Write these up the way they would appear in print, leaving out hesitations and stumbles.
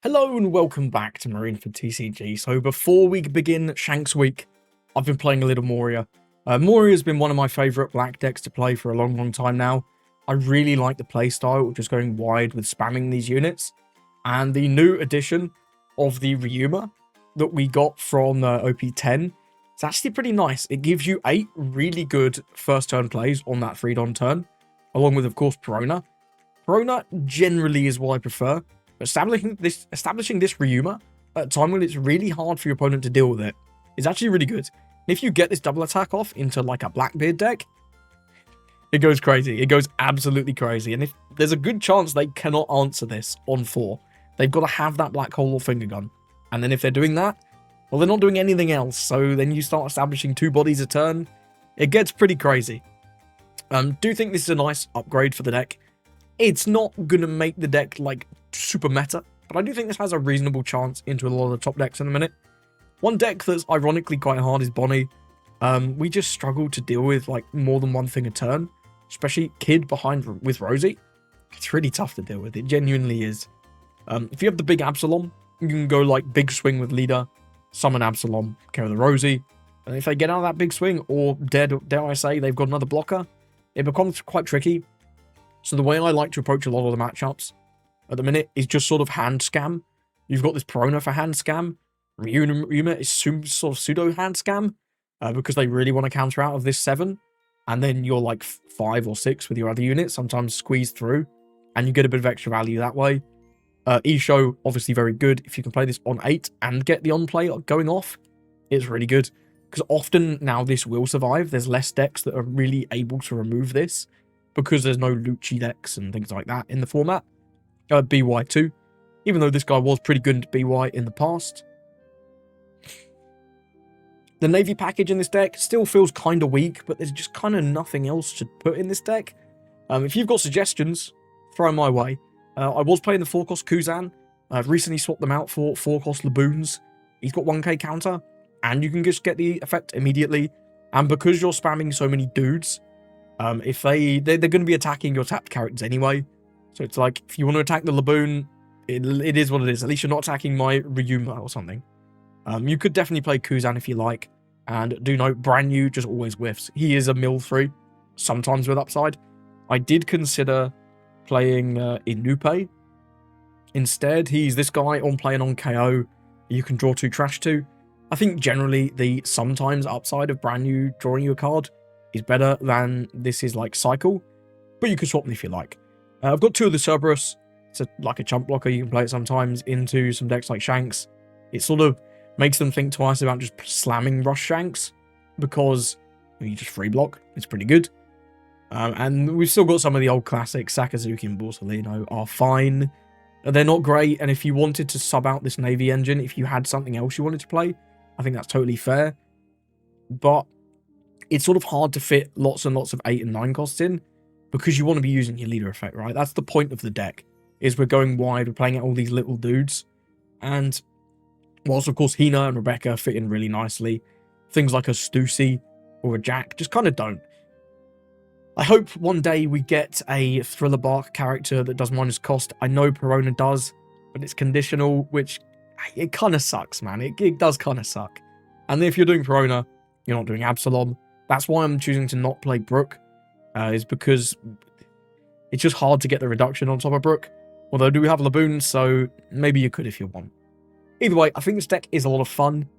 Hello and welcome back to Marine for TCG. So before we begin Shanks week, I've been playing a little Moria. Moria has been one of my favourite black decks to play for a long time now. I really like the playstyle, just going wide with spamming these units. And the new addition of the Ryuma that we got from OP10, it's actually pretty nice. It gives you 8 really good first turn plays on that 3-don turn, along with, of course, Perona. Perona generally is what I prefer. Establishing this Ryuma at a time when it's really hard for your opponent to deal with it is actually really good. And if you get this double attack off into like a Blackbeard deck, it goes crazy. It goes absolutely crazy. And if there's a good chance they cannot answer this on 4, they've got to have that black hole or finger gun. And then if they're doing that, well, they're not doing anything else. So then you start establishing 2 bodies a turn. It gets pretty crazy. Do think this is a nice upgrade for the deck. It's not going to make the deck like super meta, but I do think this has a reasonable chance into a lot of the top decks in a minute. One deck that's ironically quite hard is Bonnie. We just struggle to deal with like more than one thing a turn, especially Kid behind with Rosie. It's really tough to deal with. It genuinely is. If you have the big Absalom, you can go like big swing with leader, summon Absalom, carry the Rosie, and if they get out of that big swing, or dare I say they've got another blocker, it becomes quite tricky. So the way I like to approach a lot of the matchups at the minute is just sort of hand scam. You've got this Perona for hand scam. Ryuma is sort of pseudo hand scam because they really want to counter out of this 7. And then you're like 5 or 6 with your other units, sometimes squeeze through, and you get a bit of extra value that way. Isho, obviously very good. If you can play this on 8 and get the on-play going off, it's really good. Because often now this will survive. There's less decks that are really able to remove this, because there's no Lucci decks and things like that in the format. BY too, even though this guy was pretty good at BY in the past. The Navy package in this deck still feels kind of weak, but there's just kind of nothing else to put in this deck. If you've got suggestions, throw them my way. I was playing the 4-cost Kuzan. I've recently swapped them out for 4-cost Laboons. He's got 1k counter, and you can just get the effect immediately. And because you're spamming so many dudes, if they're going to be attacking your tapped characters anyway. So it's like, if you want to attack the Laboon, it is what it is. At least you're not attacking my Ryuma or something. You could definitely play Kuzan if you like. And do note, brand new just always whiffs. He is a mill 3, sometimes with upside. I did consider playing Inupe. Instead, he's this guy on playing on KO. You can draw 2 trash to. I think generally the sometimes upside of brand new drawing you a card is better than this is like cycle, but you can swap them if you like. I've got 2 of the Cerberus. It's like a chump blocker. You can play it sometimes into some decks like Shanks. It sort of makes them think twice about just slamming Rush Shanks, because you just free block. It's pretty good. And we've still got some of the old classics. Sakazuki and Borsalino are fine. They're not great, and if you wanted to sub out this Navy engine, if you had something else you wanted to play, I think that's totally fair. But it's sort of hard to fit lots and lots of 8 and 9 costs in, because you want to be using your leader effect, right? That's the point of the deck, is we're going wide, we're playing at all these little dudes. And whilst, of course, Hina and Rebecca fit in really nicely, things like a Stussy or a Jack just kind of don't. I hope one day we get a Thriller Bark character that does minus cost. I know Perona does, but it's conditional, which it kind of sucks, man. It does kind of suck. And if you're doing Perona, you're not doing Absalom. That's why I'm choosing to not play Brook, is because it's just hard to get the reduction on top of Brook. Although, do we have Laboon, so maybe you could if you want. Either way, I think this deck is a lot of fun.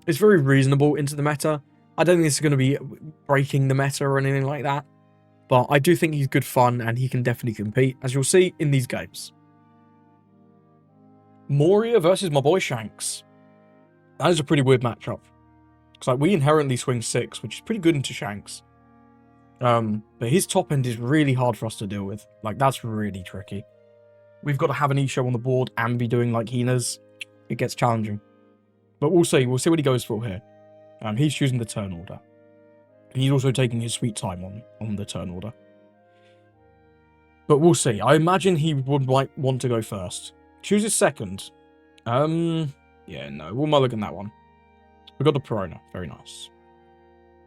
It's very reasonable into the meta. I don't think this is going to be breaking the meta or anything like that. But I do think he's good fun, and he can definitely compete, as you'll see in these games. Moria versus my boy Shanks. That is a pretty weird matchup. Because like, we inherently swing 6, which is pretty good into Shanks. But his top end is really hard for us to deal with. Like, that's really tricky. We've got to have an Isho on the board and be doing like Hina's. It gets challenging. But we'll see. We'll see what he goes for here. He's choosing the turn order. And he's also taking his sweet time on the turn order. But we'll see. I imagine he would want to go first. Choose his second. Yeah, no. We'll mulligan that one. We've got the Perona. Very nice.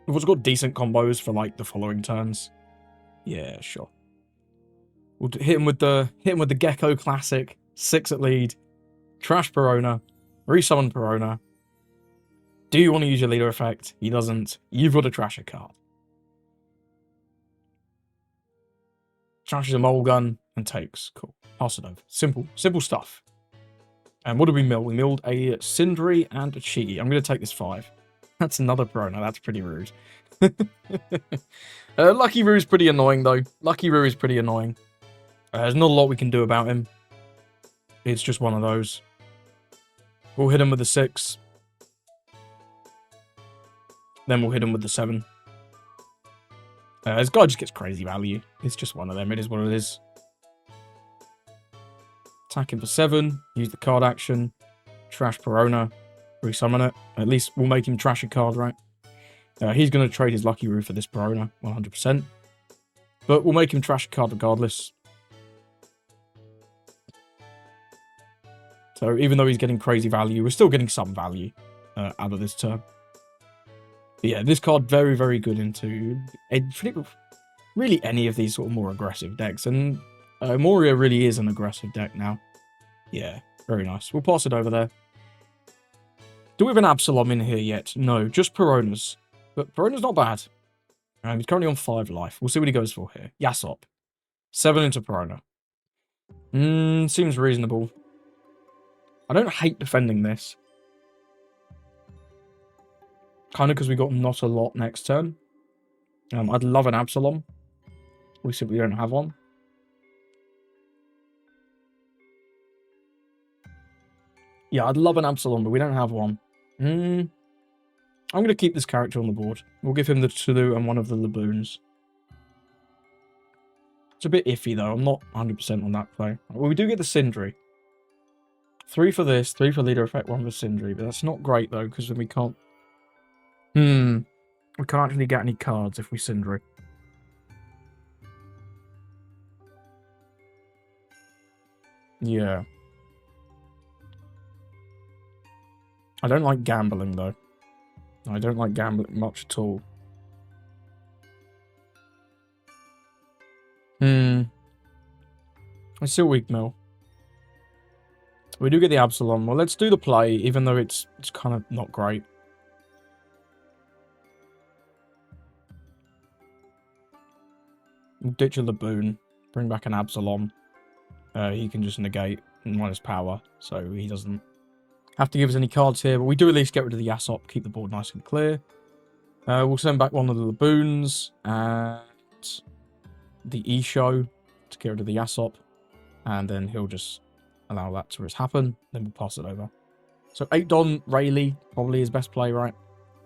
We've also got decent combos for like the following turns. Yeah, sure. We'll hit him with the Gecko classic. 6 at lead. Trash Perona. Resummon Perona. Do you want to use your leader effect? He doesn't. You've got to trash a card. Trashes a mole gun and takes. Cool. Pass it over. Simple. Simple stuff. And what did we mill? We milled a Cindri and a Chigi. I'm going to take this 5. That's another Perona. That's pretty rude. Lucky Roo's pretty annoying, though. Lucky Roo is pretty annoying. There's not a lot we can do about him. It's just one of those. We'll hit him with the 6. Then we'll hit him with the 7. This guy just gets crazy value. It's just one of them. It is what it is. Attack him for 7. Use the card action. Trash Perona. Resummon it. At least we'll make him trash a card, right? He's going to trade his Lucky Roo for this Perona. 100%. But we'll make him trash a card regardless. So even though he's getting crazy value, we're still getting some value out of this turn. But yeah, this card very, very good into really any of these sort of more aggressive decks. And Moria really is an aggressive deck now. Yeah, very nice. We'll pass it over there. Do we have an Absalom in here yet? No, just Peronas. But Perona's not bad. He's currently on 5 life. We'll see what he goes for here. Yasop. 7 into Perona. Seems reasonable. I don't hate defending this. Kind of because we got not a lot next turn. I'd love an Absalom. We simply don't have one. Yeah, I'd love an Absalom, but we don't have one. I'm going to keep this character on the board. We'll give him the Tulu and one of the Laboons. It's a bit iffy, though. I'm not 100% on that play. Well, we do get the Cindri. 3 for this, 3 for leader effect, 1 for Cindri. But that's not great, though, because then we can't... We can't actually get any cards if we Cindri. Yeah. I don't like gambling, though. I don't like gambling much at all. I still weak mill. We do get the Absalom. Well, let's do the play, even though it's kind of not great. We'll ditch a Laboon. Bring back an Absalom. He can just negate minus power, so he doesn't have to give us any cards here. But we do at least get rid of the Yasop, keep the board nice and clear. We'll send back one of the Laboons and the Isho to get rid of the Yasop. And then he'll just allow that to just happen. Then we'll pass it over. So 8 Don, Rayleigh, probably his best play, right?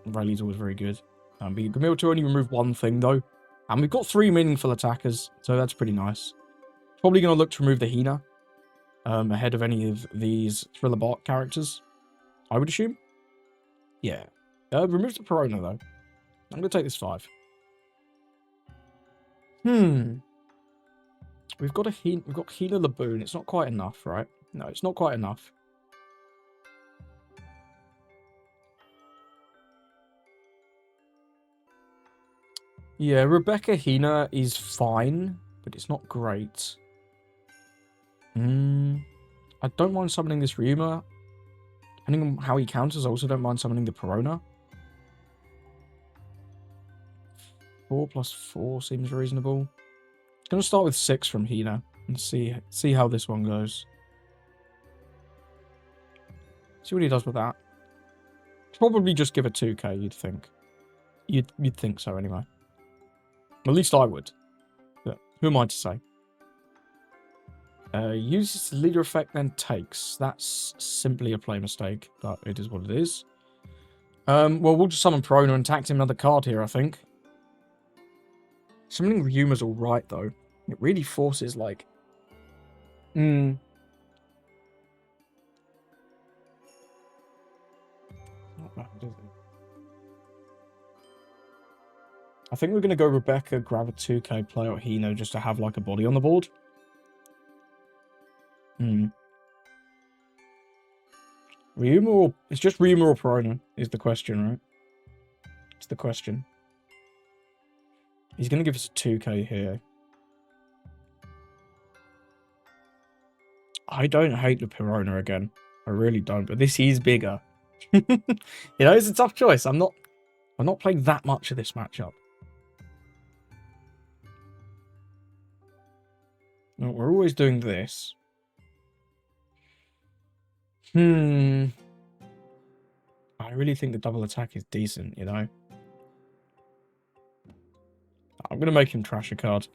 Rayleigh's always very good. But you're going to be able to only remove one thing, though. And we've got 3 meaningful attackers, so that's pretty nice. Probably going to look to remove the Hina ahead of any of these Thriller Bot characters, I would assume. Yeah. Remove the Perona, though. I'm going to take this 5. We've got Hina Laboon. It's not quite enough, right? No, it's not quite enough. Yeah, Rebecca Hina is fine, but it's not great. I don't mind summoning this Ryuma. Depending on how he counters, I also don't mind summoning the Perona. 4 plus 4 seems reasonable. I'm going to start with 6 from Hina and see how this one goes. See what he does with that. Probably just give a 2k, you'd think. You'd think so anyway. At least I would. But who am I to say? Uses the leader effect, then takes. That's simply a play mistake, but it is what it is. Well, we'll just summon Perona and tax him another card here, I think. Summoning Ryuma's alright, though. It really forces, like... Not bad, is it? I think we're going to go Rebecca, grab a 2k play or Hino just to have, like, a body on the board. Ryuma or... It's just Ryuma or Perona is the question, right? It's the question. He's going to give us a 2k here. I don't hate the Perona again. I really don't. But this is bigger. You know, it's a tough choice. I'm not playing that much of this matchup. No, we're always doing this. I really think the double attack is decent, you know? I'm going to make him trash a card.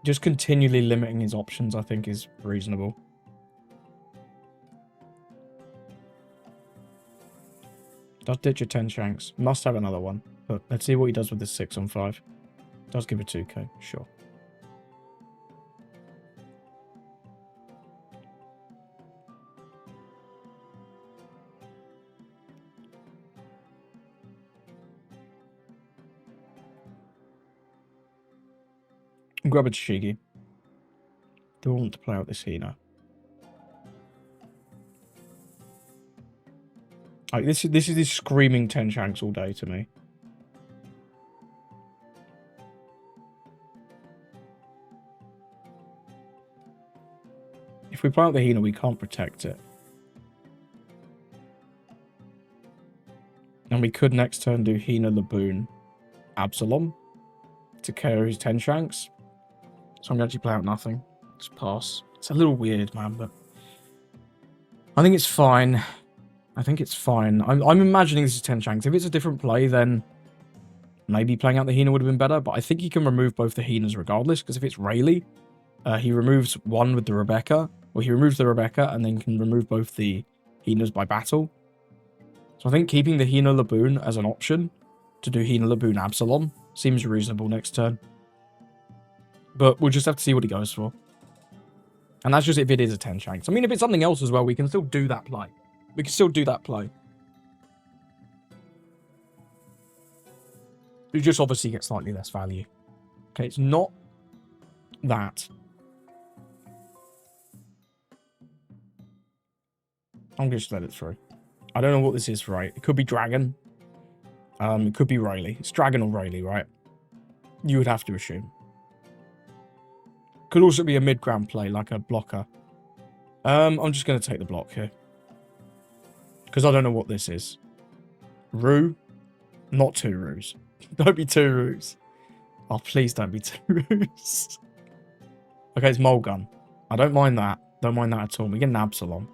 Just continually limiting his options, I think, is reasonable. Does ditch a 10 Shanks. Must have another one. But let's see what he does with this 6 on 5. Does give a 2k, sure. Grab a Tashigi. Do I want to play out this Hina? Like, this is this screaming 10 Shanks all day to me. If we play out the Hina, we can't protect it. And we could next turn do Hina, Laboon, Absalom to KO his 10 Shanks. So I'm going to actually play out nothing. Just pass. It's a little weird, man, but I think it's fine. I think it's fine. I'm imagining this is 10 Shanks. If it's a different play, then maybe playing out the Hina would have been better, but I think he can remove both the Hinas regardless, because if it's Rayleigh, he removes one with the Rebecca, or he removes the Rebecca and then can remove both the Hinas by battle. So I think keeping the Hina Laboon as an option to do Hina Laboon Absalom seems reasonable next turn. But we'll just have to see what he goes for. And that's just if it is a 10 Shanks. I mean, if it's something else as well, we can still do that play. We can still do that play. You just obviously get slightly less value. Okay, it's not that. I'm going to just let it through. I don't know what this is, right? It could be Dragon. It could be Rayleigh. It's Dragon or Rayleigh, right? You would have to assume. Could also be a mid-ground play, like a blocker. I'm just going to take the block here. Because I don't know what this is. Rue? Not 2 Rues. Don't be 2 Rues. Oh, please don't be 2 Rues. Okay, it's Mulgun. I don't mind that. Don't mind that at all. We get an Absalom.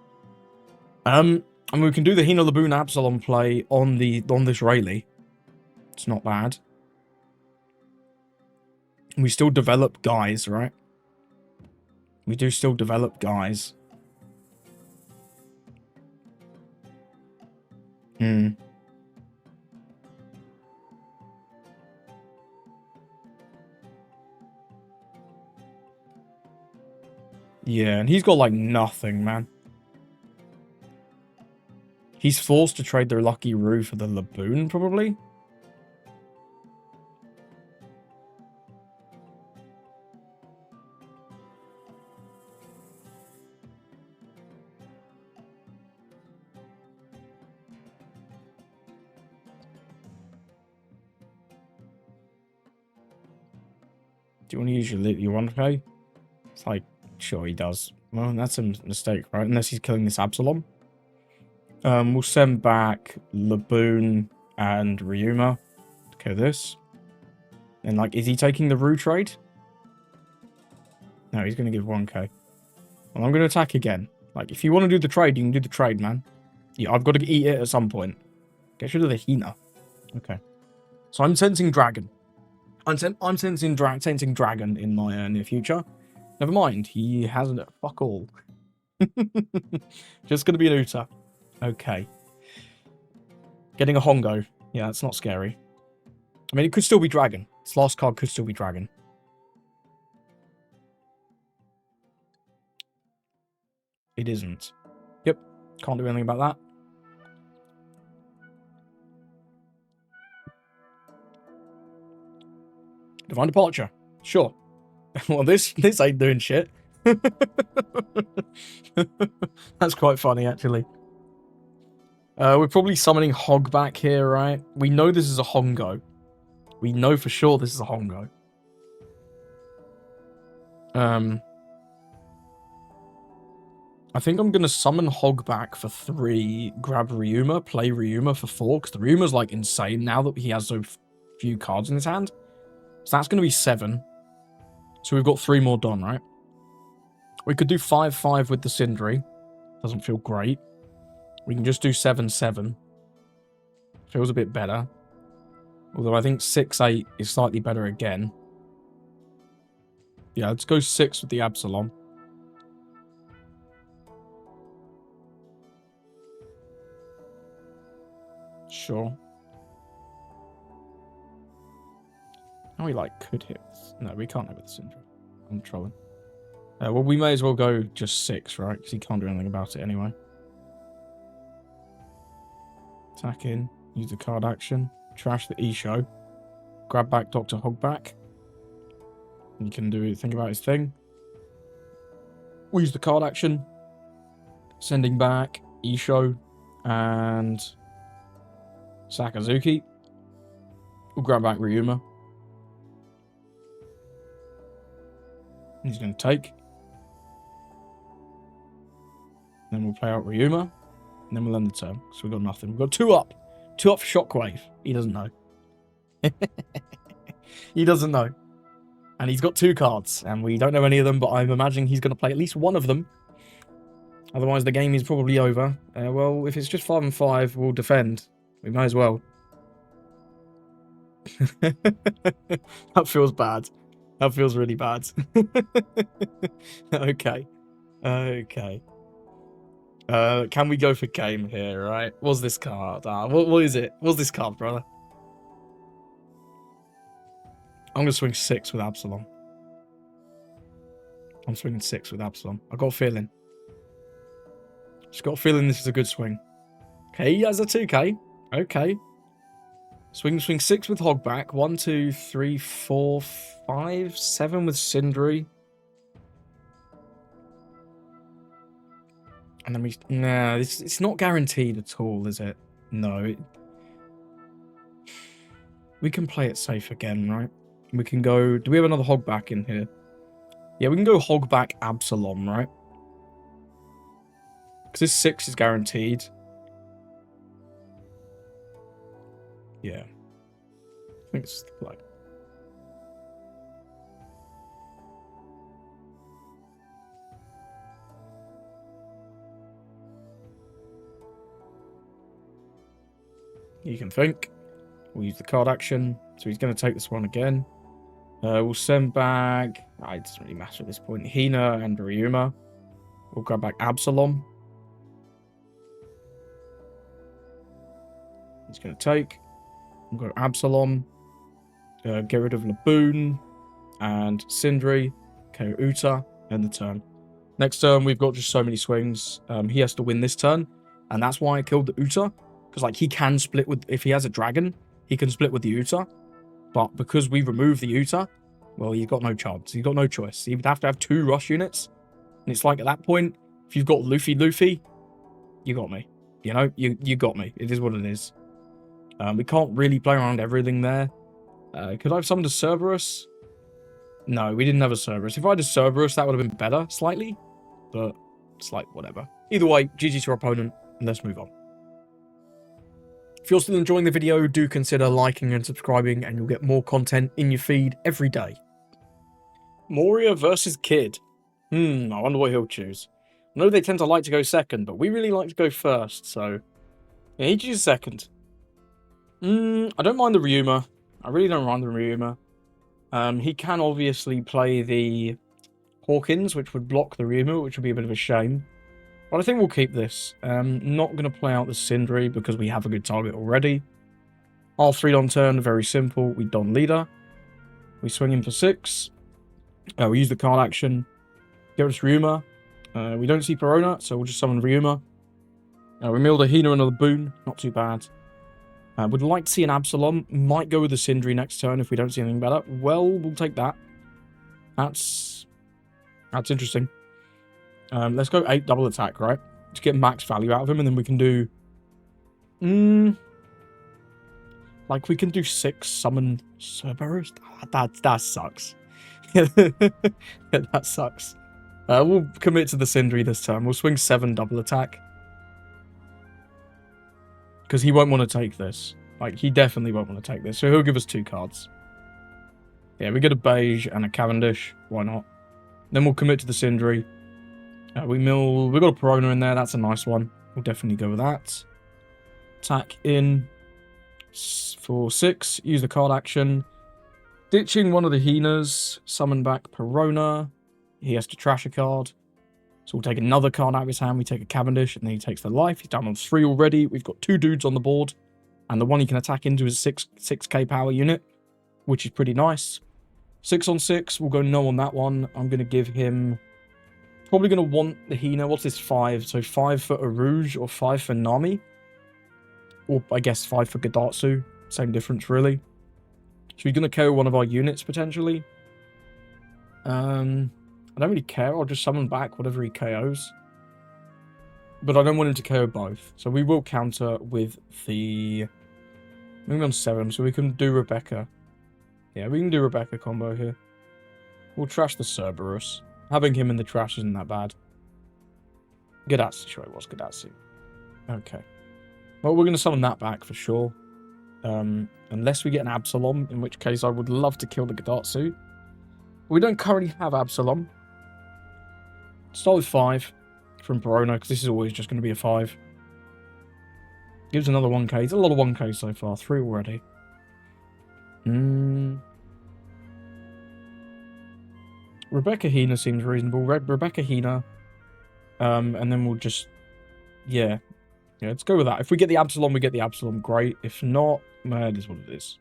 I mean, we can do the Hina Laboon Absalom play on this Rayleigh. It's not bad. We still develop guys, right? We do still develop guys. Yeah, and he's got, like, nothing, man. He's forced to trade their Lucky Rue for the Laboon, probably? Do you want to use your 1k? It's like, sure he does. Well, that's a mistake, right? Unless he's killing this Absalom. We'll send back Laboon and Ryuma. Okay, this. And, like, is he taking the Rue trade? No, he's going to give 1k. Well, I'm going to attack again. Like, if you want to do the trade, you can do the trade, man. Yeah, I've got to eat it at some point. Get rid of the Hina. Okay. So I'm sensing Dragon. I'm sensing Dragon in my near future. Never mind, he hasn't fuck all. Just going to be an Uta. Okay. Getting a Hongo. Yeah, that's not scary. I mean, it could still be Dragon. This last card could still be Dragon. It isn't. Yep. Can't do anything about that. Divine Departure. Sure. Well, this ain't doing shit. That's quite funny, actually. We're probably summoning Hog back here, right? We know this is a Hongo. We know for sure this is a Hongo. I think I'm going to summon Hogback for 3, grab Ryuma, play Ryuma for 4, because the Ryuma's, like, insane now that he has so few cards in his hand. So that's going to be 7. So we've got 3 more done, right? We could do 5-5 with the Sindri. Doesn't feel great. We can just do 7-7. Feels a bit better. Although I think 6-8 is slightly better again. Yeah, let's go 6 with the Absalom. Sure. How we, like, could hit this. No, we can't hit with the Sindri. I'm trolling. Well, we may as well go just 6, right? Because he can't do anything about it anyway. Attack in. Use the card action. Trash the E-Show. Grab back Dr. Hogback. He can think about his thing. We'll use the card action. Sending back E-Show and Sakazuki. We'll grab back Ryuma. He's going to take. Then we'll play out Ryuma. And then we'll end the turn. So we've got nothing. We've got 2 up. 2 up for Shockwave. He doesn't know. He doesn't know. And he's got 2 cards. And we don't know any of them, but I'm imagining he's going to play at least one of them. Otherwise, the game is probably over. Well, if it's just 5 and 5, we'll defend. We might as well. That feels bad. That feels really bad. Okay. Okay. Can we go for game here, right? What's this card? What is it? What's this card, brother? I'm going to swing 6 with Absalom. I'm swinging 6 with Absalom. I've got a feeling. Just got a feeling this is a good swing. Okay, he has a 2k. Okay. Swing 6 with Hogback. 1, 2, 3, 4, 5, 7 with Sindri. And then we... Nah, it's not guaranteed at all, is it? No. We can play it safe again, right? We can go... Do we have another Hogback in here? Yeah, we can go Hogback Absalom, right? Because this 6 is guaranteed. Yeah. I think it's the play. You can think. We'll use the card action. So he's going to take this one again. We'll send back... it doesn't really matter at this point. Hina and Ryuma. We'll grab back Absalom. He's going to take. We'll go Absalom. Get rid of Laboon. And Sindri. KO Uta. End the turn. Next turn, we've got just so many swings. He has to win this turn. And that's why I killed the Uta. Because, like, he can split with... If he has a dragon, he can split with the Uta. But because we remove the Uta, well, he's got no chance. He's got no choice. He would have to have 2 rush units. And it's like, at that point, if you've got Luffy, you got me. You know? You got me. It is what it is. We can't really play around everything there. Could I have summoned a Cerberus? No, we didn't have a Cerberus. If I had a Cerberus, that would have been better, slightly. But it's like, whatever. Either way, GG to our opponent, and let's move on. If you're still enjoying the video, do consider liking and subscribing, and you'll get more content in your feed every day. Moria versus Kid. I wonder what he'll choose. I know they tend to like to go second, but we really like to go first, so... Yeah, he chooses second. I don't mind the Ryuma. I really don't mind the Ryuma. He can obviously play the Hawkins, which would block the Ryuma, which would be a bit of a shame. But I think we'll keep this. Not going to play out the Sindri because we have a good target already. Our 3-don turn, very simple. We don leader. We swing him for 6. We use the card action. Get rid of Ryuma. We don't see Perona, so we'll just summon Ryuma. We mill the Hina another boon. Not too bad. Would like to see an Absalom. Might go with the Sindri next turn if we don't see anything better. Well, we'll take that. That's interesting. Let's go 8 double attack, right? To get max value out of him, and then we can do... like, we can do 6 summon Cerberus? That sucks. Yeah, that sucks. We'll commit to the Sindri this time. We'll swing 7 double attack. Because he won't want to take this. Like, he definitely won't want to take this. So he'll give us 2 cards. Yeah, we get a Beige and a Cavendish. Why not? Then we'll commit to the Sindri. We got a Perona in there. That's a nice one. We'll definitely go with that. Attack in for 6. Use the card action. Ditching one of the Hinas. Summon back Perona. He has to trash a card. So we'll take another card out of his hand. We take a Cavendish, and then he takes the life. He's down on 3 already. We've got 2 dudes on the board. And the one he can attack into is a 6k power unit, which is pretty nice. 6 on 6. We'll go no on that one. I'm going to give him... Probably going to want the Hina. What's this 5? So 5 for Arouge or 5 for Nami. Or I guess 5 for Gadatsu. Same difference, really. So he's going to KO one of our units, potentially. I don't really care. I'll just summon back whatever he KOs. But I don't want him to KO both. So we will counter with the... Maybe on 7, so we can do Rebecca. Yeah, we can do Rebecca combo here. We'll trash the Cerberus. Having him in the trash isn't that bad. Gadatsu, sure it was Gadatsu. Okay. Well, we're going to summon that back for sure. Unless we get an Absalom, in which case I would love to kill the Gadatsu. We don't currently have Absalom. Start with 5 from Perona, because this is always just going to be a 5. Gives another 1k. It's a lot of 1k so far. 3 already. Rebecca Hina seems reasonable. Rebecca Hina. And then we'll just... Yeah, let's go with that. If we get the Absalom, we get the Absalom. Great. If not, it is what it is.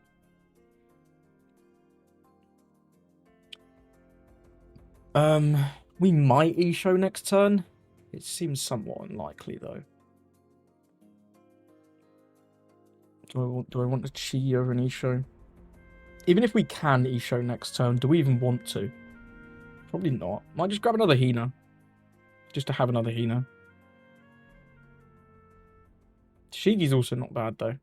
We might Isho next turn. It seems somewhat unlikely, though. Do I want to Chi over an Isho? Even if we can Isho next turn, do we even want to? Probably not. Might just grab another Hina. Just to have another Hina. Shigi's also not bad, though.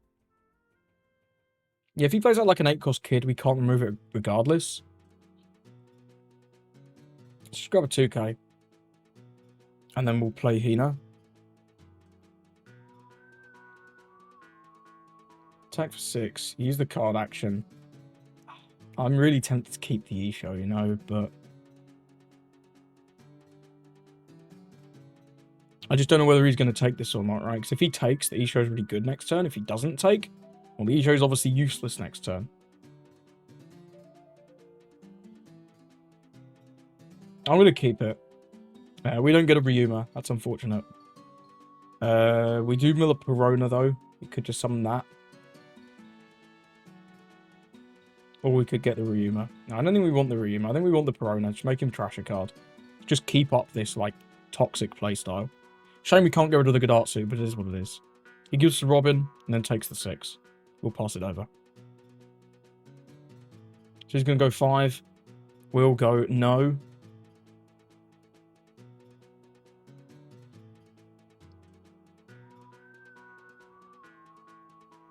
Yeah, if he plays out like an 8-cost kid, we can't remove it regardless. Let's just grab a 2k. And then we'll play Hina. Attack for 6. Use the card action. I'm really tempted to keep the Isho, you know, but... I just don't know whether he's going to take this or not, right? Because if he takes, the Isho is really good next turn. If he doesn't take, well, the Isho is obviously useless next turn. I'm going to keep it. We don't get a Ryuma. That's unfortunate. We do mill a Perona, though. We could just summon that. Or we could get the Ryuma. No, I don't think we want the Ryuma. I think we want the Perona. Just make him trash a card. Just keep up this, like, toxic playstyle. Shame we can't get rid of the Gadatsu, but it is what it is. He gives to Robin, and then takes the 6. We'll pass it over. So he's going to go 5. We'll go no.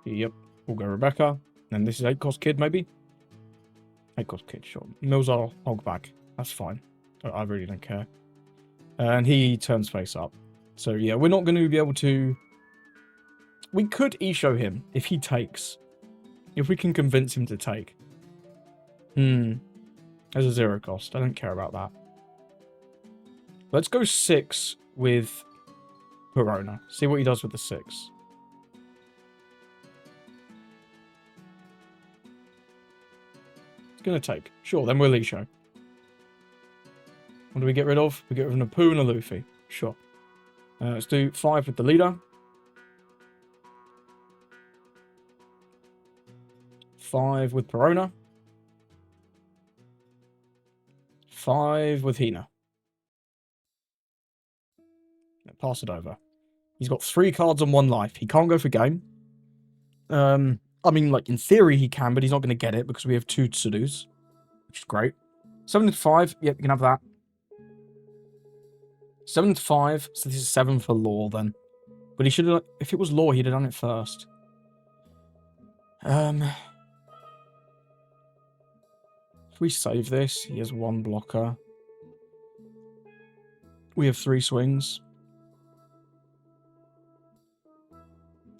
Yep, we'll go Rebecca. And this is 8-cost kid, maybe? 8-cost kid, sure. Mills our hog back. That's fine. I really don't care. And he turns face up. So, yeah, we're not going to be able to... We could Isho him if he takes. If we can convince him to take. There's a 0 cost. I don't care about that. Let's go 6 with Perona. See what he does with the 6. It's going to take. Sure, then we'll Isho. What do we get rid of? We get rid of a Poo and a Luffy. Sure. Let's do 5 with the leader. 5 with Perona. 5 with Hina. Pass it over. He's got 3 cards and 1 life. He can't go for game. I mean, like, in theory he can, but he's not going to get it because we have 2 Tsudos, which is great. 7 to 5. Yep, you can have that. 7 to 5. So this is 7 for Law, then. But he should have... If it was Law, he'd have done it first. we save this, he has 1 blocker. We have 3 swings.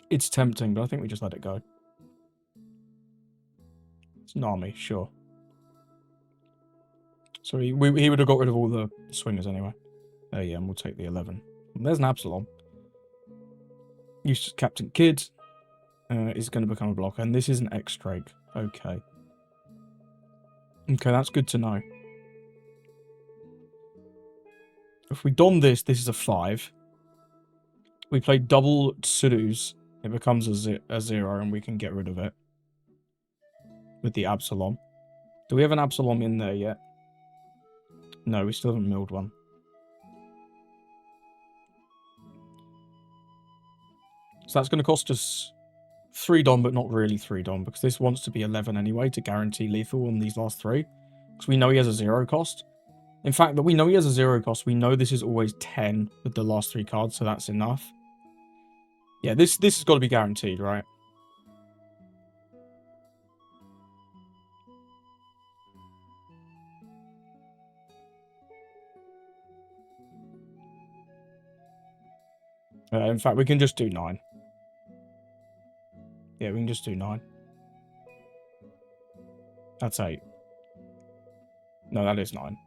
It's tempting, but I think we just let it go. It's Nami, sure. So he would have got rid of all the swingers anyway. Yeah, and we'll take the 11. And there's an Absalom. Used Captain Kidd. Is going to become a blocker. And this is an X-Drake. Okay. Okay, that's good to know. If we don this, this is a 5. We play double Tsurus. It becomes a 0, and we can get rid of it. With the Absalom. Do we have an Absalom in there yet? No, we still haven't milled one. So that's going to cost us 3 Dom, but not really 3 Dom, because this wants to be 11 anyway to guarantee lethal on these last 3. Because we know he has a 0 cost. In fact, that we know he has a 0 cost. We know this is always 10 with the last 3 cards, so that's enough. Yeah, this has got to be guaranteed, right? In fact, we can just do 9. Yeah, we can just do 9. That's 8. No, that is 9.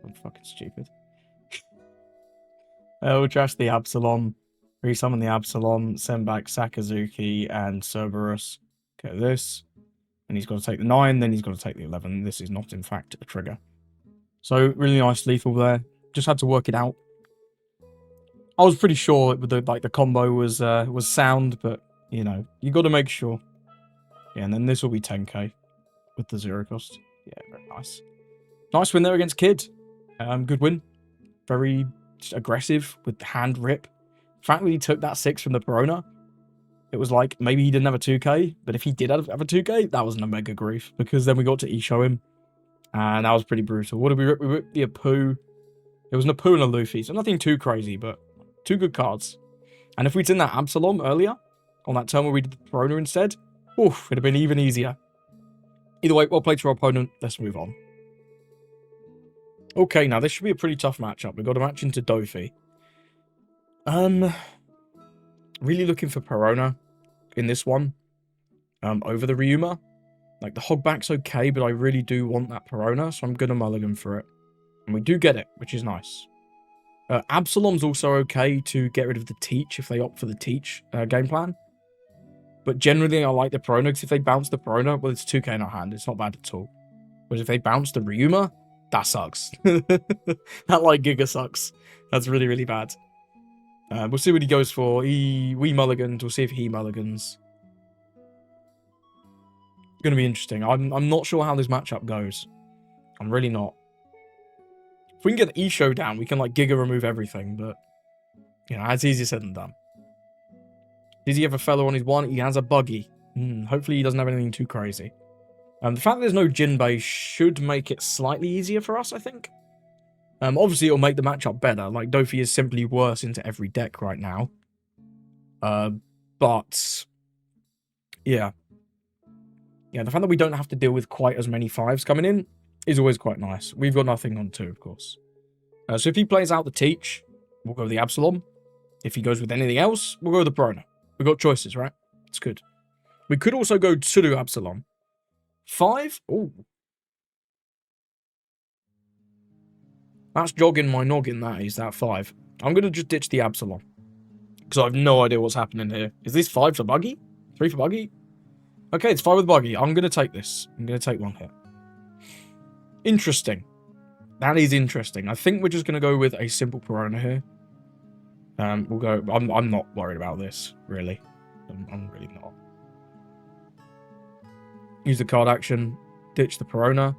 I'm fucking stupid. We'll trash the Absalom. Resummon the Absalom. Send back Sakazuki and Cerberus. Okay, this. And he's got to take the 9, then he's got to take the 11. This is not, in fact, a trigger. So, really nice lethal there. Just had to work it out. I was pretty sure the combo was sound, but, you know, you got to make sure. Yeah, and then this will be 10k with the 0 cost. Yeah, very nice. Nice win there against Kidd. Good win. Very aggressive with the hand rip. The fact that he took that 6 from the Perona, it was like, maybe he didn't have a 2k, but if he did have a 2k, that was an Omega grief, because then we got to E-show him, and that was pretty brutal. What did we rip? We ripped the Apu. It was an Apu and a Luffy, so nothing too crazy, but 2 good cards. And if we'd seen that Absalom earlier, on that turn where we did the Perona instead, oof, it'd have been even easier. Either way, well played to our opponent. Let's move on. Okay, now this should be a pretty tough matchup. We've got a match into Doffy. Really looking for Perona in this one. Over the Ryuma. Like, the Hogback's okay, but I really do want that Perona, so I'm gonna mulligan for it. And we do get it, which is nice. Absalom's also okay to get rid of the Teach if they opt for the Teach game plan. But generally, I like the Perona, because if they bounce the Perona, well, it's 2k in our hand. It's not bad at all. But if they bounce the Ryuma, that sucks. That, like, Giga sucks. That's really, really bad. We'll see what he goes for. We mulligans. We'll see if he mulligans. Going to be interesting. I'm not sure how this matchup goes. I'm really not. If we can get the E-show down, we can, like, Giga remove everything, but, you know, it's easier said than done. Does he have a fellow on his 1? He has a buggy. Hopefully he doesn't have anything too crazy. The fact that there's no Jinbei should make it slightly easier for us, I think. Obviously, it'll make the matchup better. Like, Doffy is simply worse into every deck right now. But, yeah. Yeah, the fact that we don't have to deal with quite as many 5s coming in is always quite nice. We've got nothing on 2, of course. So if he plays out the Teach, we'll go with the Absalom. If he goes with anything else, we'll go with the Perona. We've got choices, right? It's good. We could also go Tsuru Absalom. 5? Ooh. That's jogging my noggin, that is, that 5. I'm going to just ditch the Absalom. Because I have no idea what's happening here. Is this 5 for buggy? 3 for buggy? Okay, it's 5 with buggy. I'm going to take this. I'm going to take 1 hit. Interesting. That is interesting. I think we're just going to go with a simple Perona here. We'll go... I'm not worried about this, really. I'm really not. Use the card action. Ditch the Perona.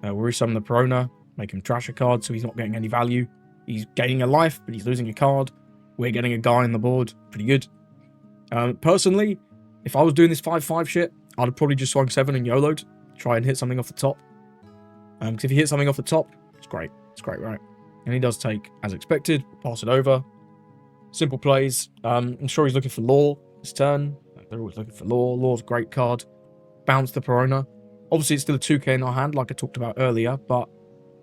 We'll resummon the Perona. Make him trash a card so he's not getting any value. He's gaining a life, but he's losing a card. We're getting a guy on the board. Pretty good. Personally, if I was doing this 5-5 shit, I'd have probably just swung 7 and YOLO'd. Try and hit something off the top. Because if you hit something off the top, it's great. It's great, right? And he does take, as expected. Pass it over. Simple plays. I'm sure he's looking for Law this turn. They're always looking for Law. Law's a great card. Bounce the Perona. Obviously, it's still a 2k in our hand, like I talked about earlier, but,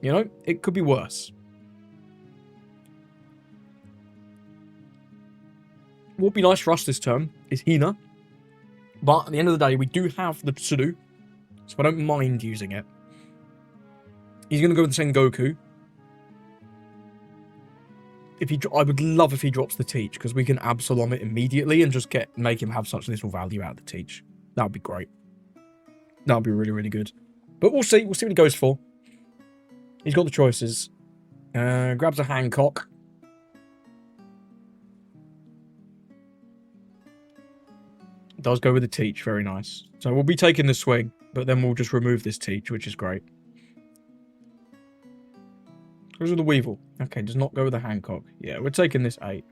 you know, it could be worse. What would be nice for us this turn is Hina. But at the end of the day, we do have the Tsuru, so I don't mind using it. He's going to go with the Sengoku. I would love if he drops the Teach, because we can Absalom it immediately and just make him have such little value out of the Teach. That would be great. That would be really, really good. But we'll see. We'll see what he goes for. He's got the choices. Grabs a Hancock. Does go with the Teach. Very nice. So we'll be taking the swing, but then we'll just remove this Teach, which is great. Goes with the Weevil. Okay, does not go with the Hancock. Yeah, we're taking this 8.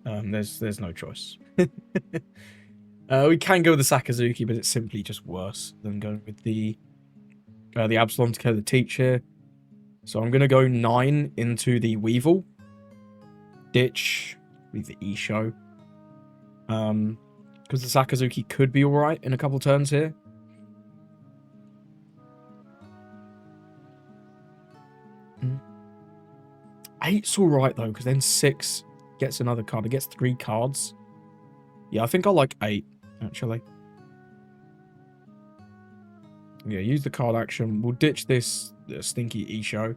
There's no choice. We can go with the Sakazuki, but it's simply just worse than going with the Absalom to kill the Teach here. So I'm going to go 9 into the Weevil. Ditch with the Isho. Because the Sakazuki could be alright in a couple turns here. Eight's alright though, because then 6 gets another card. It gets 3 cards. Yeah, I think I like 8, actually. Yeah, use the card action. We'll ditch this stinky Isho.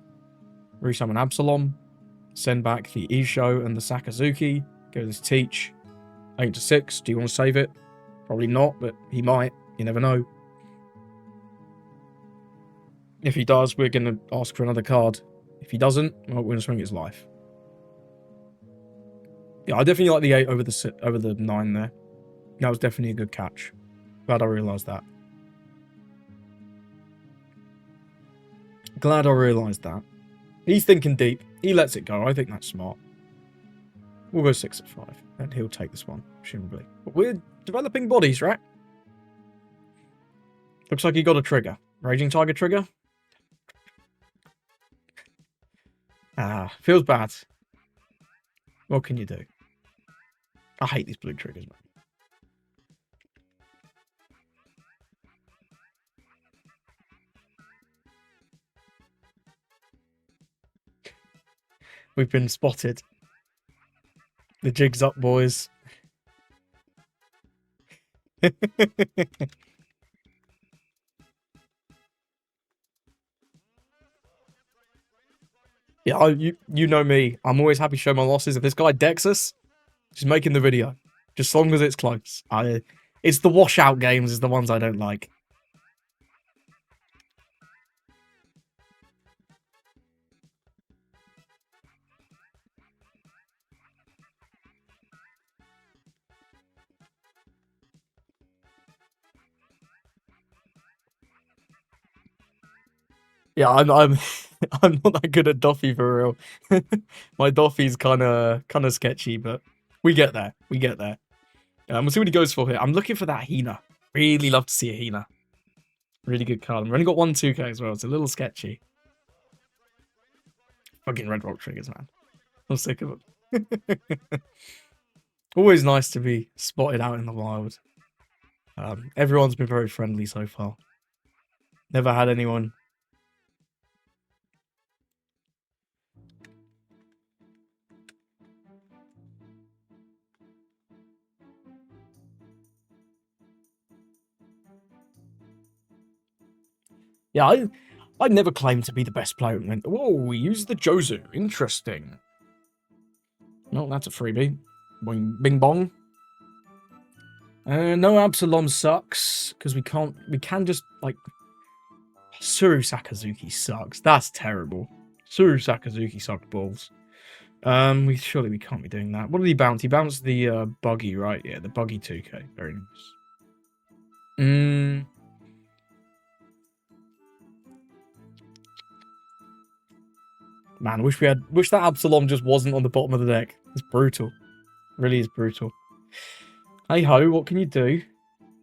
Resummon Absalom. Send back the Isho and the Sakazuki. Go this Teach. 8 to 6. Do you want to save it? Probably not, but he might. You never know. If he does, we're going to ask for another card. If he doesn't, well, we're going to swing his life. Yeah, I definitely like the 8 over the 9 there. That was definitely a good catch. Glad I realised that. Glad I realised that. He's thinking deep. He lets it go. I think that's smart. We'll go 6 at 5. And he'll take this one, presumably. But we're developing bodies, right? Looks like he got a trigger. Raging Tiger trigger? Ah, feels bad. What can you do? I hate these blue triggers, man. We've been spotted. The jig's up, boys. Yeah, you know me. I'm always happy to show my losses. If this guy decks us, just making the video. Just as long as it's close. It's the washout games is the ones I don't like. Yeah, I'm I'm not that good at Doffy for real. My Doffy's kind of sketchy, but we get there. We get there. We'll see what he goes for here. I'm looking for that Hina. Really love to see a Hina. Really good card. We've only got 1 2k as well. It's a little sketchy. Fucking Red Rock triggers, man. I'm sick of them. Always nice to be spotted out in the wild. Everyone's been very friendly so far. Never had anyone. Yeah, I never claimed to be the best player. Whoa, we use the Jozu. Interesting. No, that's a freebie. Boing, bing bong. No, Absalom sucks because we can just like Suru Sakazuki sucks. That's terrible. Suru Sakazuki sucked balls. Surely we can't be doing that. What did he bounce? He bounced the buggy, right? Yeah, the buggy 2k. Very nice. Man, wish that Absalom just wasn't on the bottom of the deck. It's brutal. Really is brutal. Hey ho, what can you do?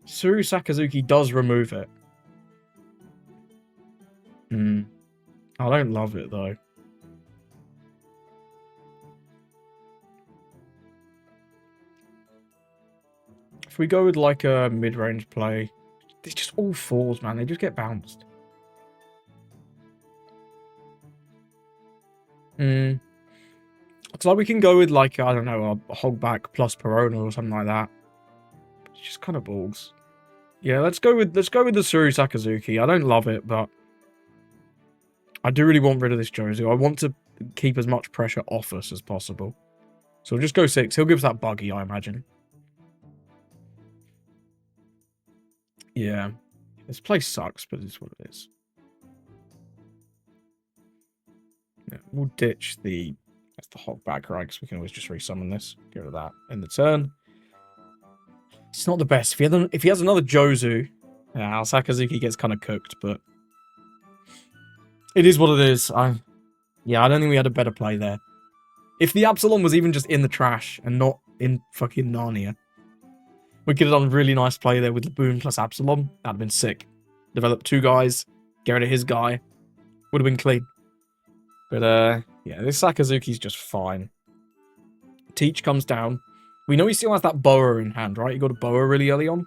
Suru Sakazuki does remove it. I don't love it though. If we go with like a mid-range play, It's just all fours, man. They just get bounced. It's like we can go with, like, I don't know, a Hogback plus Perona or something like that. It's just kind of balls. Yeah, let's go with the Suru Sakazuki. I don't love it, but I do really want rid of this Jozu. I want to keep as much pressure off us as possible. So we'll just go 6. He'll give us that buggy, I imagine. Yeah. This place sucks, but it's what it is. Yeah, we'll ditch the... That's the Hogback, right? Because we can always just resummon this. Get rid of that in the turn. It's not the best. If he has another Jozu, yeah, Sakazuki gets kind of cooked, but... It is what it is. Yeah, I don't think we had a better play there. If the Absalom was even just in the trash and not in fucking Narnia, we could have done a really nice play there with Laboon plus Absalom. That'd have been sick. Develop 2 guys, get rid of his guy. Would have been clean. But, yeah, this Sakazuki's just fine. Teach comes down. We know he still has that Boa in hand, right? He got a Boa really early on.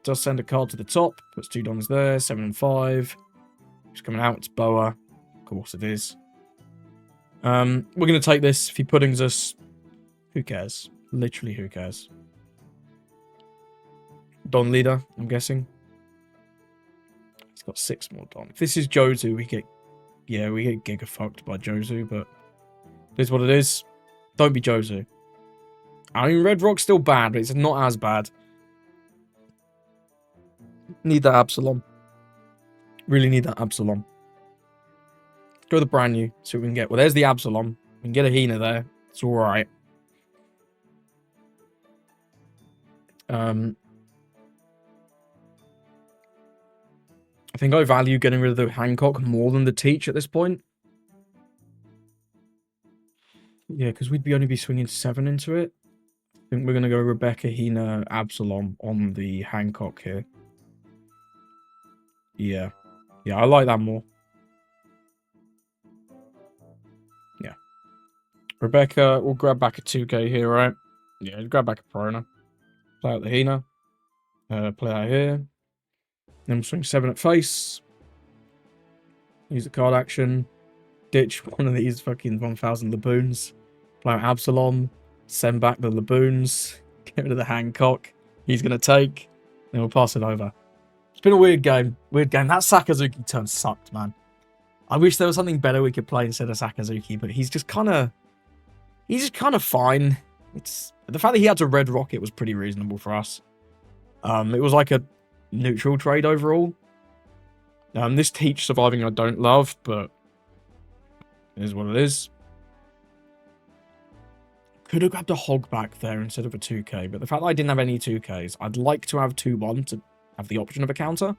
Does send a card to the top. Puts 2 dons there. 7 and 5. Just coming out. It's Boa. Of course it is. We're going to take this. If he puddings us, who cares? Literally, who cares? Don leader, I'm guessing. He's got 6 more Don. If this is Jozu, we get giga fucked by Jozu, but it is what it is. Don't be Jozu. I mean, Red Rock's still bad, but it's not as bad. Need that Absalom. Really need that Absalom. Go with the brand new, see what we can get. Well, there's the Absalom. We can get a Hina there. It's alright. I think I value getting rid of the Hancock more than the Teach at this point. Yeah, because we'd only be swinging 7 into it. I think we're going to go Rebecca, Hina, Absalom on the Hancock here. Yeah. Yeah, I like that more. Yeah. Rebecca, we'll grab back a 2k here, right? Yeah, grab back a Perona. Play out the Hina. Play out here. Then we'll swing 7 at face. Use the card action. Ditch one of these fucking 1000 Laboons. Play out Absalom. Send back the Laboons. Get rid of the Hancock. He's going to take. Then we'll pass it over. It's been a weird game. Weird game. That Sakazuki turn sucked, man. I wish there was something better we could play instead of Sakazuki, but he's just kind of... He's just kind of fine. It's the fact that he had a red rocket was pretty reasonable for us. It was like a neutral trade overall. This Teach surviving I don't love, but it is what it is. Could have grabbed a Hogback there instead of a 2k, but the fact that I didn't have any 2ks, I'd like to have 2-1 to have the option of a counter.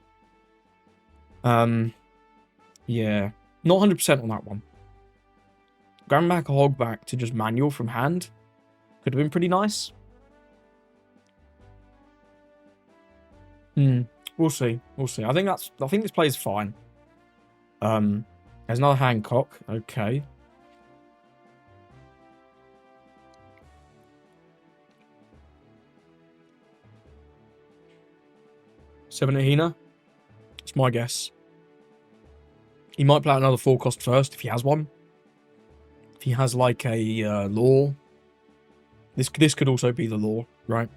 Yeah, not 100% on that one. Grabbing back a Hogback to just manual from hand could have been pretty nice. We'll see. We'll see. I think this play is fine. There's another Hancock. Okay. Seven at Hina. It's my guess. He might play out another 4-cost first if he has one. If he has like a law. This could also be the law, right?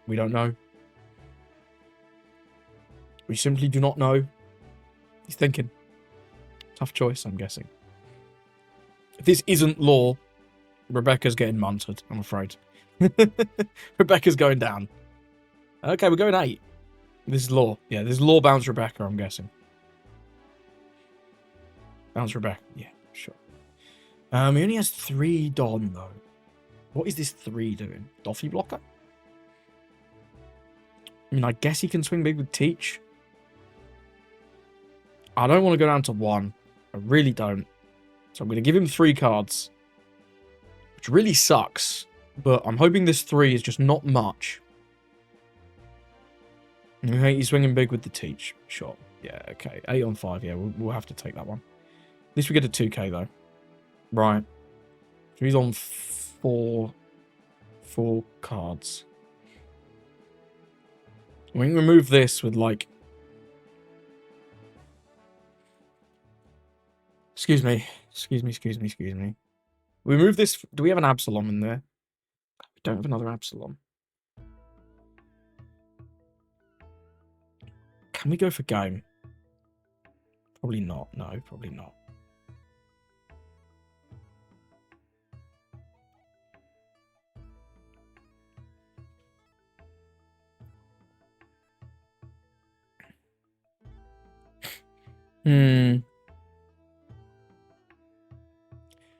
We don't know. We simply do not know. He's thinking. Tough choice, I'm guessing. If this isn't law, Rebecca's getting munted, I'm afraid. Rebecca's going down. Okay, we're going 8. This is law. Yeah, this is law bounce Rebecca, I'm guessing. Bounce Rebecca. Yeah, sure. He only has 3 Don, though. What is this 3 doing? Doffy blocker? I mean, I guess he can swing big with Teach. I don't want to go down to 1. I really don't. So I'm going to give him 3 cards. Which really sucks. But I'm hoping this 3 is just not much. Okay, he's swinging big with the Teach. Sure. Yeah, okay. 8 on 5. Yeah, we'll have to take that one. At least we get a 2k, though. Right. So he's on 4 cards. We can remove this with, like... Excuse me. Excuse me. We remove this... Do we have an Absalom in there? We don't have another Absalom. Can we go for game? Probably not. No, probably not.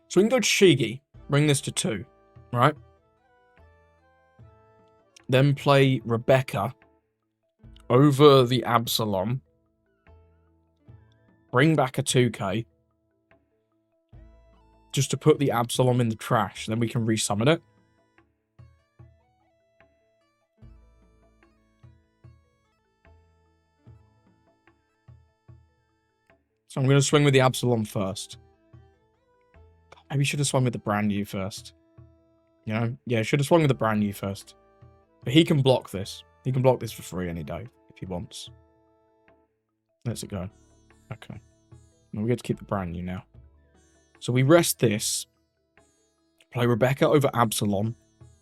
So we can go to Shigi, bring this to 2, right? Then play Rebecca over the Absalom. Bring back a 2k. Just to put the Absalom in the trash. Then we can resummon it. So I'm going to swing with the Absalom first. Maybe should have swung with the brand new first. You know? Yeah, should have swung with the brand new first. But he can block this. He can block this for free any day if he wants. Let's it go. Okay. Well, we get to keep the brand new now. So we rest this. Play Rebecca over Absalom.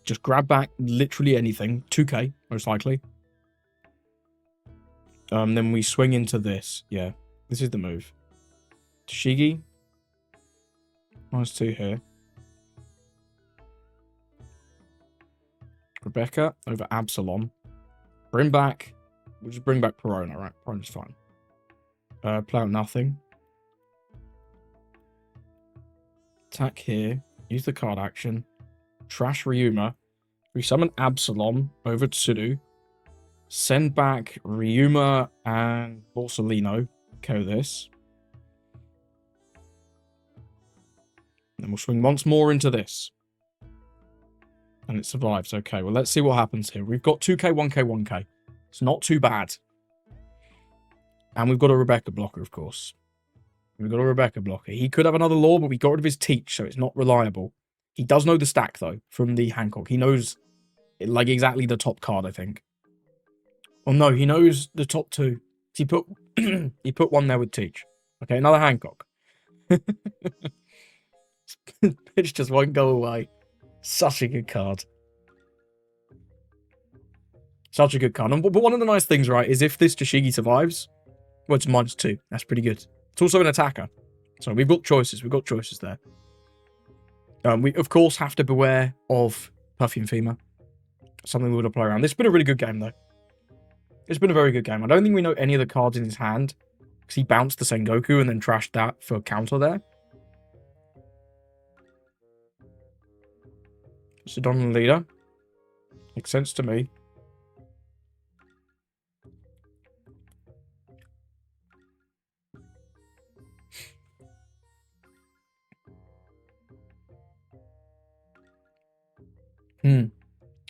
Just grab back literally anything. 2k, most likely. Then we swing into this. Yeah, this is the move. Shigi. -2 here. Rebecca over Absalom. Bring back... We'll just bring back Perona, right? Perona's fine. Play out nothing. Attack here. Use the card action. Trash Ryuma. Resummon Absalom over Tsuru. Send back Ryuma and Borsellino. KO this. Then we'll swing once more into this. And it survives. Okay, well, let's see what happens here. We've got 2k, 1k, 1k. It's not too bad. And we've got a Rebecca blocker, of course. We've got a Rebecca blocker. He could have another law, but we got rid of his teach, so it's not reliable. He does know the stack, though, from the Hancock. He knows, like, exactly the top card, I think. Oh, no, he knows the top 2. He put he put one there with teach. Okay, another Hancock. Pitch just won't go away. Such a good card. Such a good card. But one of the nice things, right, is if this Toshigi survives, well, it's -2. That's pretty good. It's also an attacker. So we've got choices. We've got choices there. We, of course, have to beware of Perfume Femur. Something we would play around. This has been a really good game, though. It's been a very good game. I don't think we know any of the cards in his hand, because he bounced the Sengoku and then trashed that for counter there. It's a dominant leader. Makes sense to me.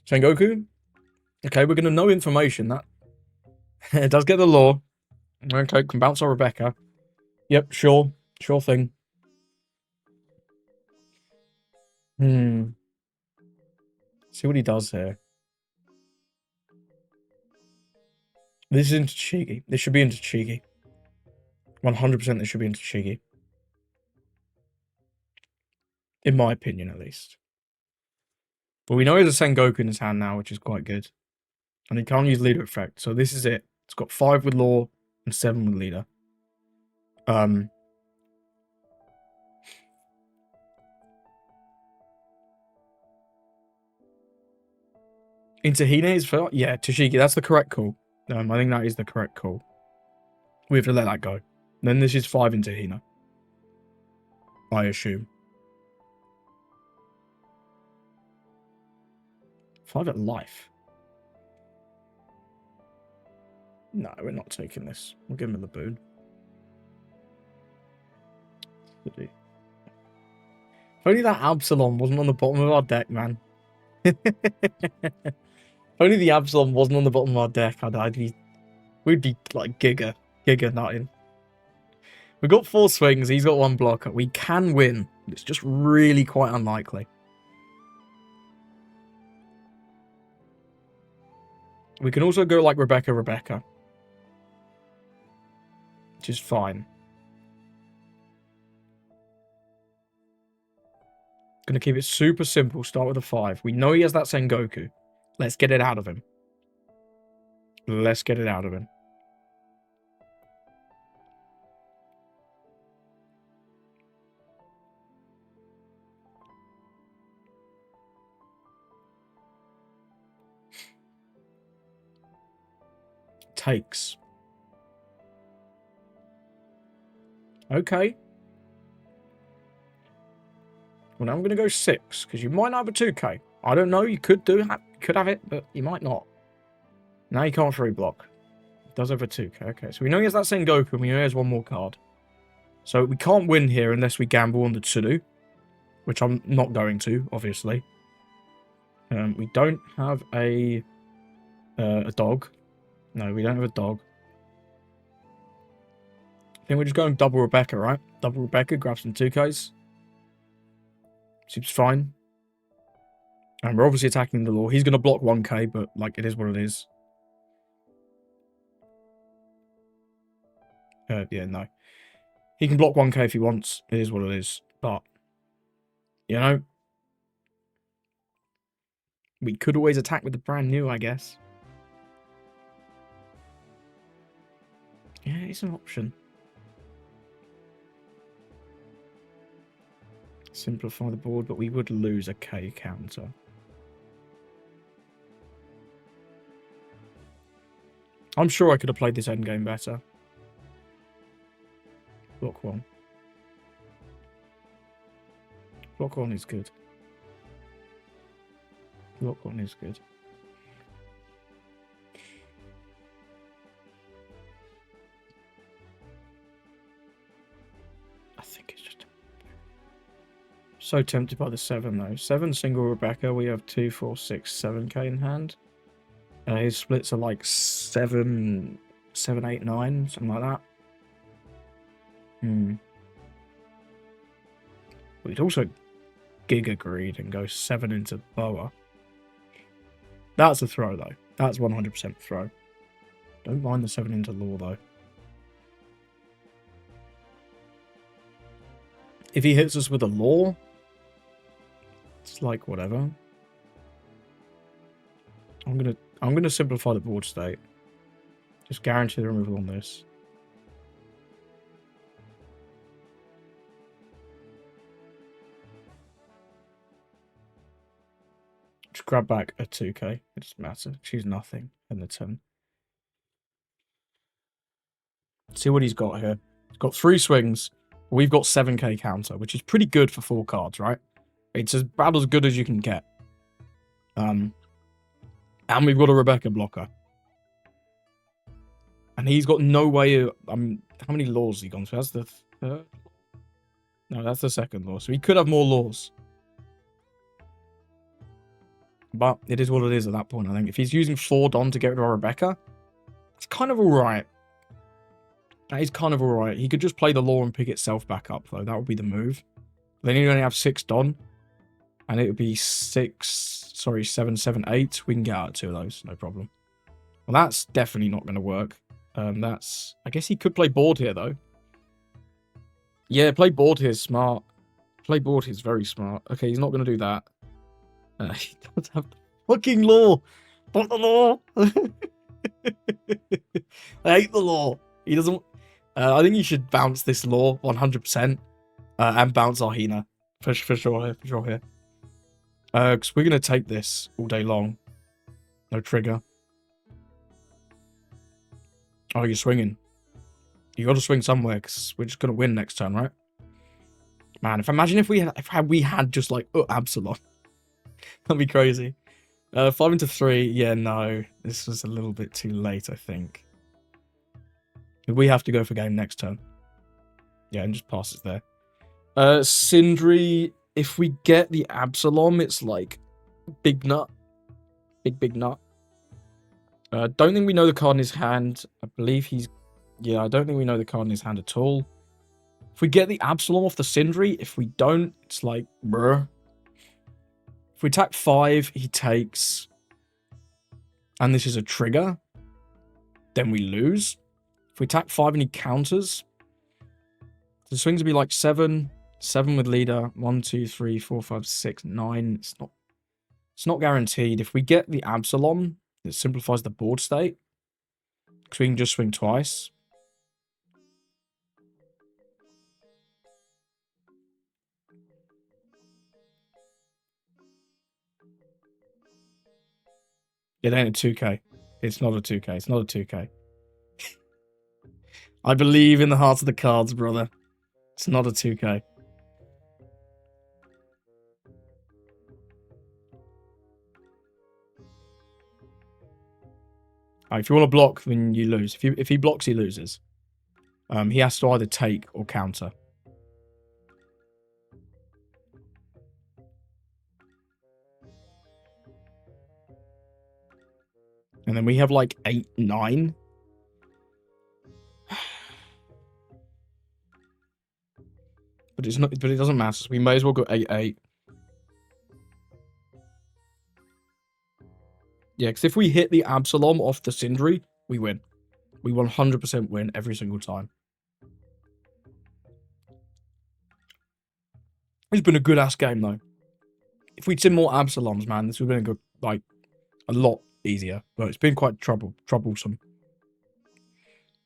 Sengoku? Okay, we're going to know information. That it does get the law. Okay, can bounce on Rebecca. Yep, sure. Sure thing. See what he does here. This is into Chigi. This should be into Chigi. 100% this should be into Chigi. In my opinion, at least. But we know he has a Sengoku in his hand now, which is quite good. And he can't use leader effect, so this is it. It's got 5 with law and 7 with leader. Into Hine is for... Yeah, Toshigi, that's the correct call. I think that is the correct call. We have to let that go. Then this is 5 into Hina. I assume. 5 at life. No, we're not taking this. We'll give him the boon. If only that Absalom wasn't on the bottom of our deck, man. If only the Absalom wasn't on the bottom of our deck, we'd be like Giga nutting. We've got 4 swings, he's got 1 blocker. We can win. It's just really quite unlikely. We can also go like Rebecca, which is fine. Gonna keep it super simple. Start with a 5. We know he has that Sengoku. Let's get it out of him. Let's get it out of him. Takes. Okay. Well, now I'm going to go 6, because you might not have a 2k. I don't know, you could have it, but you might not. Now you can't free block. It does have a 2k. Okay, so we know he has that Sengoku, and we know he has one more card. So we can't win here unless we gamble on the Tsuru, which I'm not going to, obviously. We don't have a dog. No, we don't have a dog. I think we're just going double Rebecca, right? Double Rebecca, grab some 2Ks. Seems fine. And we're obviously attacking the law. He's going to block 1k, but, like, it is what it is. Yeah, no. He can block 1k if he wants. It is what it is. But, you know, we could always attack with the brand new, I guess. Yeah, it's an option. Simplify the board, but we would lose a K counter. I'm sure I could have played this endgame better. Block 1. Block 1 is good. Block 1 is good. I think it's just... So tempted by the 7, though. 7 single Rebecca. We have 2, 4, 6, 7k in hand. His splits are like 7, 8, 9, something like that. We'd also Giga Greed and go 7 into Boa. That's a throw, though. That's 100% throw. Don't mind the 7 into Law, though. If he hits us with a Law, it's like whatever. I'm gonna simplify the board state. Just guarantee the removal on this. Just grab back a 2k. It doesn't matter. Choose nothing and the 10. See what he's got here. He's got 3 swings. We've got 7k counter, which is pretty good for 4 cards, right? It's about as good as you can get. And we've got a Rebecca blocker. And he's got no way of... how many laws has he gone through? That's the third? No, that's the second law. So he could have more laws. But it is what it is at that point, I think. If he's using 4 Don to get rid of Rebecca, it's kind of alright. That is kind of alright. He could just play the law and pick itself back up, though. That would be the move. Then he'd only have 6 Don. And it would be 7, 7, 8. We can get out 2 of those, no problem. Well, that's definitely not going to work. I guess he could play board here, though. Yeah, play board here is smart. Play board here is very smart. Okay, he's not going to do that. He does have the fucking law. Not the law. I hate the law. He doesn't... I think you should bounce this law 100%. And bounce Arhina. For sure here. For sure here. Because we're going to take this all day long. No trigger. Oh, you're swinging. You got to swing somewhere because we're just going to win next turn, right? Man, imagine if we had just like Absalom. That'd be crazy. 5 into 3. Yeah, no. This was a little bit too late, I think. We have to go for game next turn. Yeah, and just pass it there. Sindri, if we get the Absalom, it's like big nut. Big nut. Don't think we know the card in his hand. I believe he's... Yeah, I don't think we know the card in his hand at all. If we get the Absalom off the Sindri, if we don't, it's like, bruh. If we attack 5, he takes... and this is a trigger, then we lose. If we attack 5 and he counters, the swings would be like 7 with leader, 1, 2, 3, 4, 5, 6, 9. It's not guaranteed. If we get the Absalom, it simplifies the board state, because we can just swing twice. It ain't a 2K. It's not a 2K. It's not a 2K. I believe in the heart of the cards, brother. It's not a 2K. If you want to block, then you lose. If he blocks, he loses. He has to either take or counter. And then we have like 8, 9. But it's not. But it doesn't matter. So we may as well go 8, 8. Yeah, because if we hit the Absalom off the Sindri, we win. We 100% win every single time. It's been a good-ass game, though. If we'd seen more Absaloms, man, this would have been a lot easier. But it's been quite troublesome.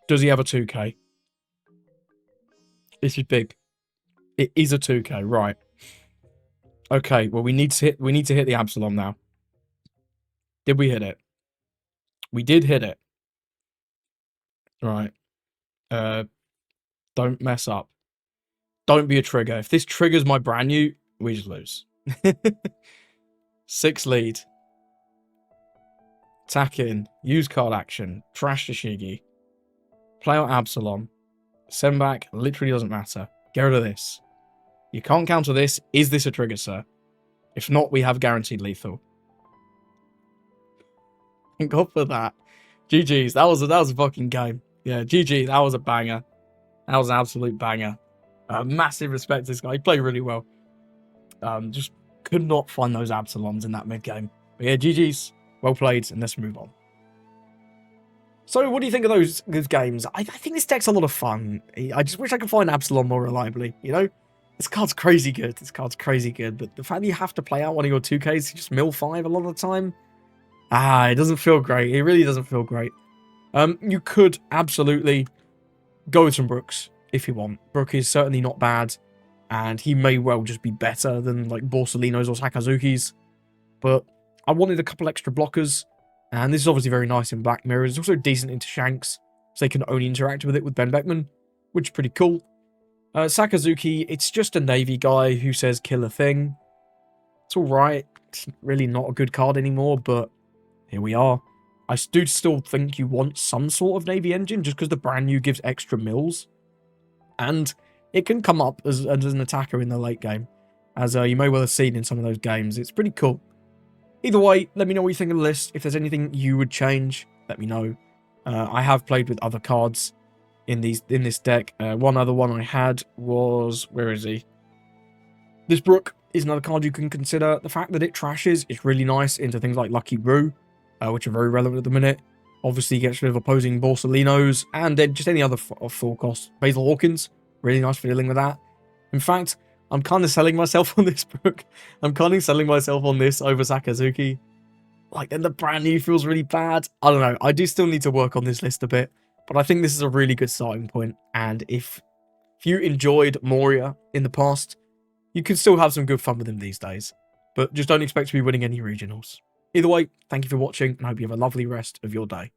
Does he have a 2K? This is big. It is a 2K, right. Okay, well, we need to hit the Absalom now. Did we hit it? We did hit it. Right. Don't mess up. Don't be a trigger. If this triggers my brand new, we just lose. 6 lead. Attack in. Use card action. Trash Shigi. Play out Absalom. Send back. Literally doesn't matter. Get rid of this. You can't counter this. Is this a trigger, sir? If not, we have guaranteed lethal. Thank God for that. GG's. That was a fucking game. Yeah, GG. That was a banger. That was an absolute banger. Massive respect to this guy. He played really well. Just could not find those Absaloms in that mid game. But yeah, GG's. Well played, and let's move on. So, what do you think of those games? I think this deck's a lot of fun. I just wish I could find Absalom more reliably, you know? This card's crazy good. This card's crazy good. But the fact that you have to play out one of your 2Ks, you just mill 5 a lot of the time. It doesn't feel great. It really doesn't feel great. You could absolutely go with some Brooks if you want. Brook is certainly not bad, and he may well just be better than like Borsellino's or Sakazuki's. But I wanted a couple extra blockers, and this is obviously very nice in Black Mirror. It's also decent into Shanks, so they can only interact with it with Ben Beckman, which is pretty cool. Sakazuki, it's just a Navy guy who says kill a thing. It's alright. It's really not a good card anymore, but here we are. I do still think you want some sort of Navy engine, just because the brand new gives extra mills. And it can come up as an attacker in the late game, as you may well have seen in some of those games. It's pretty cool. Either way, let me know what you think of the list. If there's anything you would change, let me know. I have played with other cards in this deck. One other one I had was... Where is he? This Brook is another card you can consider. The fact that it trashes is really nice into things like Lucky Roo, which are very relevant at the minute. Obviously, gets rid of opposing Borsalinos, and then just any other full cost. Basil Hawkins, really nice for dealing with that. In fact, I'm kind of selling myself on this Brook. I'm kind of selling myself on this over Sakazuki. Like, then the brand new feels really bad. I don't know. I do still need to work on this list a bit, but I think this is a really good starting point. And if you enjoyed Moria in the past, you can still have some good fun with him these days. But just don't expect to be winning any regionals. Either way, thank you for watching, and I hope you have a lovely rest of your day.